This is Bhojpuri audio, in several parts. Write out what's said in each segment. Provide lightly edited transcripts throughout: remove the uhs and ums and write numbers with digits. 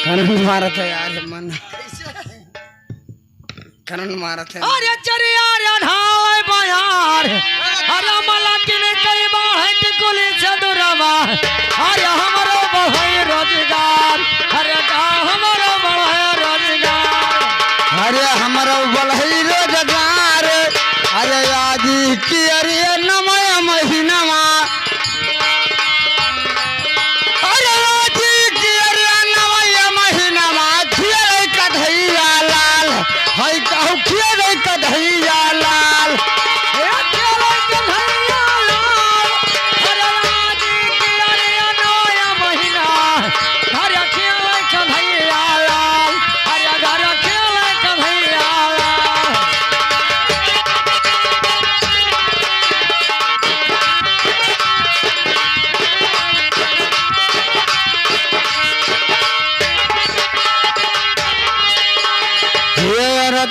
करंट मारत है यार मन करंट मारत है अरे चरिया रे ढाल बाजार अरे मलाटी ने कई बार टिकुली चदुरवा अरे हमरो बढ़े रोजगार अरे का हमरो बढ़े रोजगार अरे हमारा बढ़ई रोजगार अरे आज की अरे नमय महीनावा अरे आज की अरे नमय महीनावा खियर कढ़ैया लाल है कहू खियर कढ़ैया लाल ए चलो कन्हैया लाल अरे आज की अरे नया महीना अरे खेले कन्हैया लाल अरे घर खेले कन्हैया लाल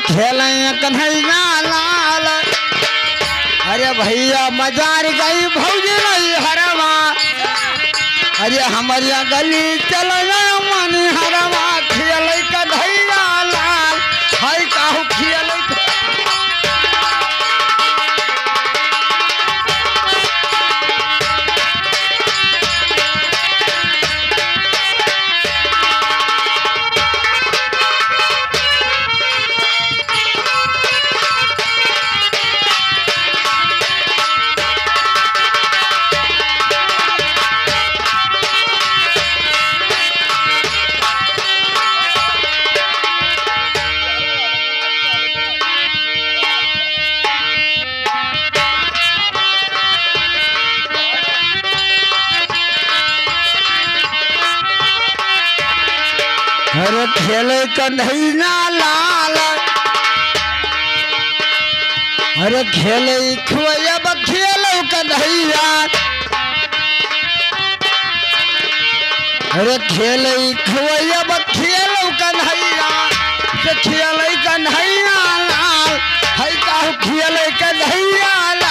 खेले कन्हैया लाल अरे भैया मजार गई भौजी नहीं हरवा अरे हमारिया गली चल मन हरवा खेल कन्हैया लाल है कहू खेल अरे खेले कन्हैया लाल अरे खेले खुआब खेलो कन्हैया अरे खेले खुआब खेलो कन्हैया से खेले कन्हैया लाल है कहू खेले कन्हैया लाल